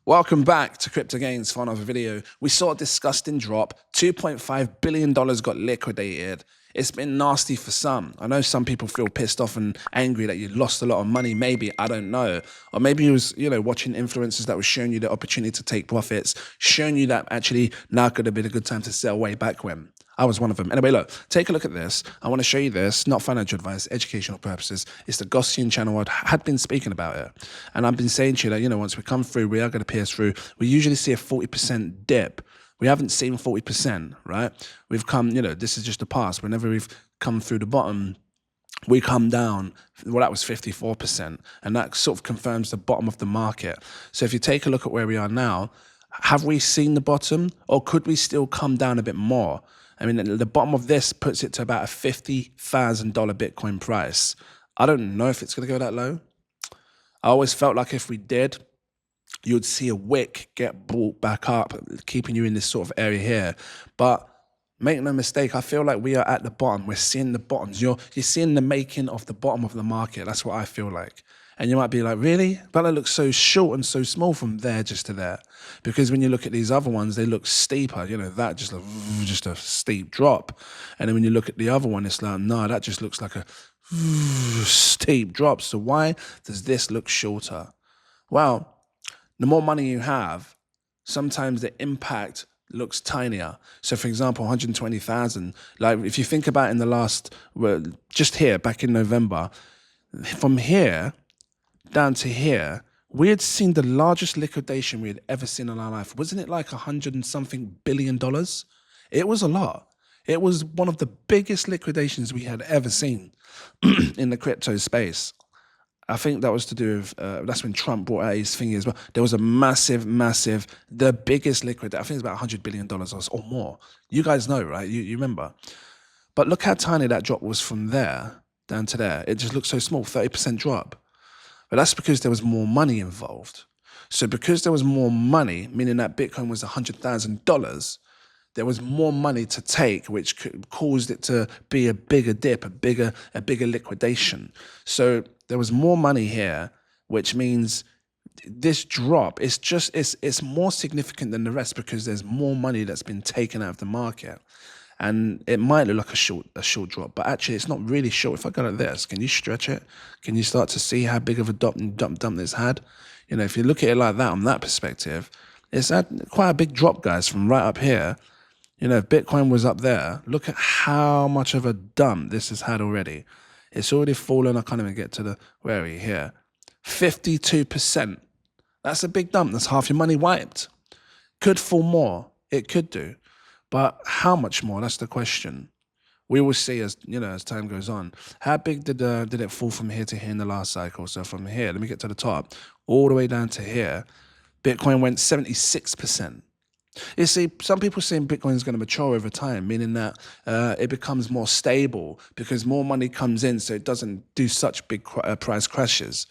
Welcome back to Crypto Gains for another video. We saw a disgusting drop. $2.5 billion got liquidated. It's been nasty for some. I know some people feel pissed off and angry that you lost a lot of money. Maybe, I don't know. Or maybe it was, watching influencers that were showing you the opportunity to take profits, showing you that actually now could have been a good time to sell way back when. I was one of them. Anyway, look, take a look at this. I want to show you this, not financial advice, educational purposes. It's the Gaussian channel. I had been speaking about it. And I've been saying to you that, once we come through, we are going to pierce through. We usually see a 40% dip. We haven't seen 40%, right? We've come, this is just the past. Whenever we've come through the bottom, we come down. Well, that was 54%. And that sort of confirms the bottom of the market. So if you take a look at where we are now, have we seen the bottom, or could we still come down a bit more? I mean, the bottom of this puts it to about a $50,000 Bitcoin price. I don't know if it's going to go that low. I always felt like if we did, you'd see a wick get brought back up, keeping you in this sort of area here. But make no mistake, I feel like we are at the bottom. We're seeing the bottoms. You're seeing the making of the bottom of the market. That's what I feel like. And you might be like, really? But that looks so short and so small from there just to there. Because when you look at these other ones, they look steeper. That just a steep drop. And then when you look at the other one, it's like, no, that just looks like a steep drop. So why does this look shorter? Well, the more money you have, sometimes the impact looks tinier. So for example, 120,000, like if you think about in the last, well, just here, back in November, from here down to here, we had seen the largest liquidation we had ever seen in our life. Wasn't it like $100 and something billion? It was a lot. It was one of the biggest liquidations we had ever seen in the crypto space. I think that was to do with, that's when Trump brought out his thingy as well. There was a massive, the biggest liquid, I think it's about $100 billion or more. You guys know, right? You remember. But look how tiny that drop was from there down to there. It just looked so small, 30% drop. But that's because there was more money involved. So because there was more money, meaning that Bitcoin was $100,000, there was more money to take, which caused it to be a bigger dip, a bigger liquidation. So there was more money here, which means this drop is it's more significant than the rest because there's more money that's been taken out of the market. And it might look like a short drop, but actually it's not really short. If I go like this, can you stretch it? Can you start to see how big of a dump it's had? If you look at it like that, on that perspective, it's had quite a big drop, guys, from right up here. If Bitcoin was up there, look at how much of a dump this has had already. It's already fallen. I can't even get to the, where are we here? 52%. That's a big dump. That's half your money wiped. Could fall more. It could do. But how much more? That's the question. We will see as time goes on. How big did it fall from here to here in the last cycle? So from here, let me get to the top, all the way down to here, Bitcoin went 76%. You see, some people saying Bitcoin is going to mature over time, meaning that it becomes more stable because more money comes in, so it doesn't do such big price crashes.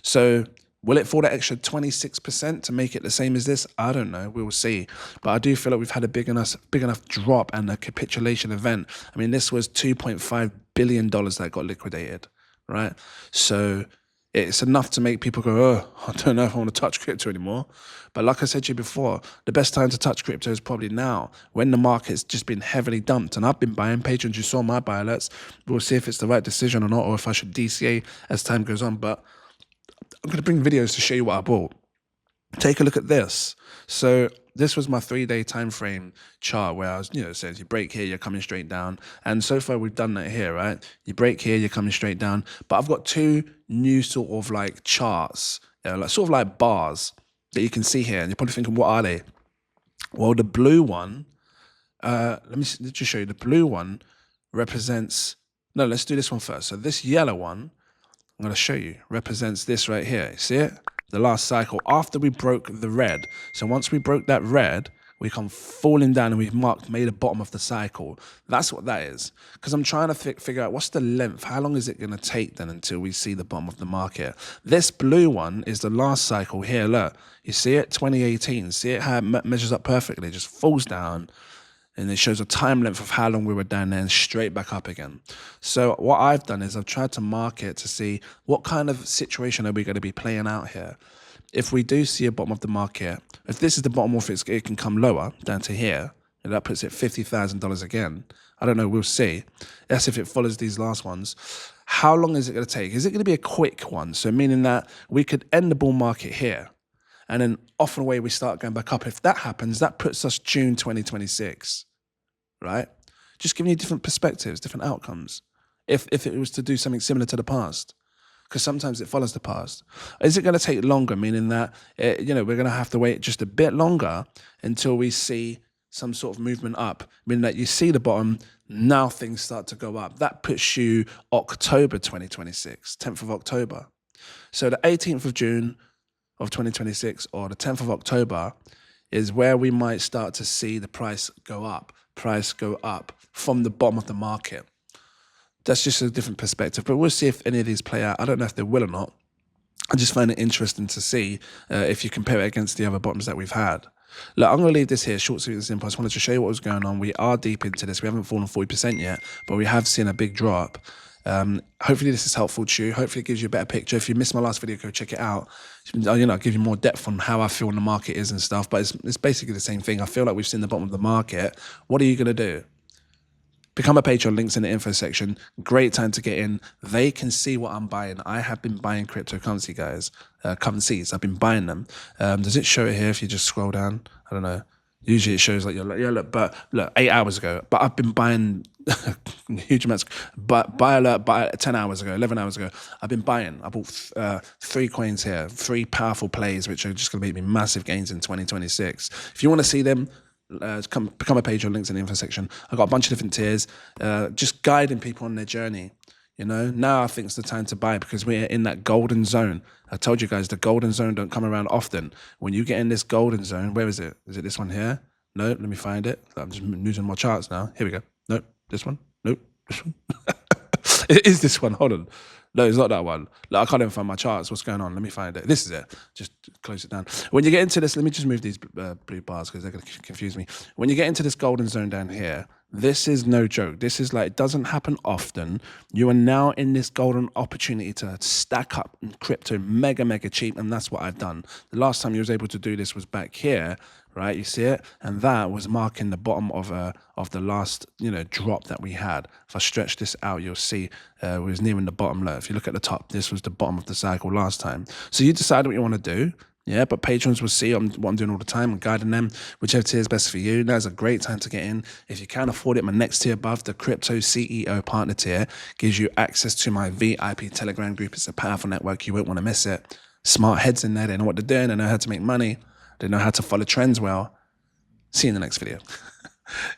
So will it fall that extra 26% to make it the same as this? I don't know. We will see. But I do feel like we've had a big enough drop and a capitulation event. I mean, this was $2.5 billion that got liquidated, right? So it's enough to make people go, oh, I don't know if I want to touch crypto anymore. But like I said to you before, the best time to touch crypto is probably now, when the market's just been heavily dumped. And I've been buying. Patrons, you saw my buy alerts. We'll see if it's the right decision or not, or if I should DCA as time goes on. But I'm going to bring videos to show you what I bought. Take a look at this. So this was my 3-day time frame chart where I was, it says you break here, you're coming straight down. And so far we've done that here, right? You break here, you're coming straight down. But I've got two new sort of like charts, sort of like bars that you can see here. And you're probably thinking, what are they? Well, the blue one, let me just show you. The blue one represents, no, let's do this one first. So this yellow one, I'm going to show you, represents this right here. You see it? The last cycle after we broke the red. So once we broke that red, we come falling down and we've made a bottom of the cycle. That's what that is. Because I'm trying to figure out what's the length. How long is it going to take then until we see the bottom of the market? This blue one is the last cycle here. Look, you see it? 2018. See it how it measures up perfectly. It just falls down. And it shows a time length of how long we were down there and straight back up again. So what I've done is I've tried to mark it to see what kind of situation are we going to be playing out here. if we do see a bottom of the market, if this is the bottom of it, it can come lower down to here, and that puts it $50,000 again. I don't know, we'll see. That's if it follows these last ones. How long is it going to take? Is it going to be a quick one? So meaning that we could end the bull market here, and then off and away we start going back up. If that happens, that puts us June 2026, right? Just giving you different perspectives, different outcomes. If it was to do something similar to the past, because sometimes it follows the past. Is it going to take longer, meaning that we're going to have to wait just a bit longer until we see some sort of movement up, meaning that you see the bottom, now things start to go up. That puts you October 2026, 10th of October. So the 18th of June of 2026 or the 10th of October is where we might start to see the price go up from the bottom of the market. That's just a different perspective, but we'll see if any of these play out. I don't know if they will or not. I just find it interesting to see if you compare it against the other bottoms that we've had. Look, I'm going to leave this here, short, sweet, and simple. I just wanted to show you what was going on. We are deep into this. We haven't fallen 40% yet, but we have seen a big drop. Hopefully this is helpful to you. Hopefully it gives you a better picture. If you missed my last video, go check it out. Give you more depth on how I feel the market is and stuff, but it's basically the same thing. I feel like we've seen the bottom of the market. What are you going to do? Become a patron, links in the info section. Great time to get in. They can see what I'm buying. I have been buying cryptocurrency, guys. Currencies. I've been buying them. Does it show it here if you just scroll down? I don't know. Usually it shows like, look, 8 hours ago. But I've been buying huge amounts. But buy alert, 10 hours ago, 11 hours ago. I've been buying. I bought 3 coins here, 3 powerful plays, which are just going to make me massive gains in 2026. If you want to see them, become a patron, links in the info section. I've got a bunch of different tiers, just guiding people on their journey. Now I think it's the time to buy because we're in that golden zone. I told you guys the golden zone don't come around often. When you get in this golden zone, where is it? Is it this one here? No, let me find it. I'm just using my charts now. Here we go. Nope, this one. Nope, this one. It is this one. Hold on. No, it's not that one. I can't even find my charts. What's going on? Let me find it. This is it. Just close it down. When you get into this, let me just move these blue bars because they're going to confuse me. When you get into this golden zone down here, this is no joke. This is like, it doesn't happen often. You are now in this golden opportunity to stack up in crypto mega, mega cheap. And that's what I've done. The last time you was able to do this was back here, right? You see it? And that was marking the bottom of the last, drop that we had. If I stretch this out, you'll see it was nearing the bottom. Look, if you look at the top, this was the bottom of the cycle last time. So you decide what you want to do. Yeah, but patrons will see what I'm doing all the time and guiding them, whichever tier is best for you. Now's a great time to get in. If you can't afford it, my next tier above, the Crypto CEO Partner tier, gives you access to my VIP Telegram group. It's a powerful network. You won't want to miss it. Smart heads in there. They know what they're doing. They know how to make money. They know how to follow trends well. See you in the next video.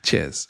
Cheers.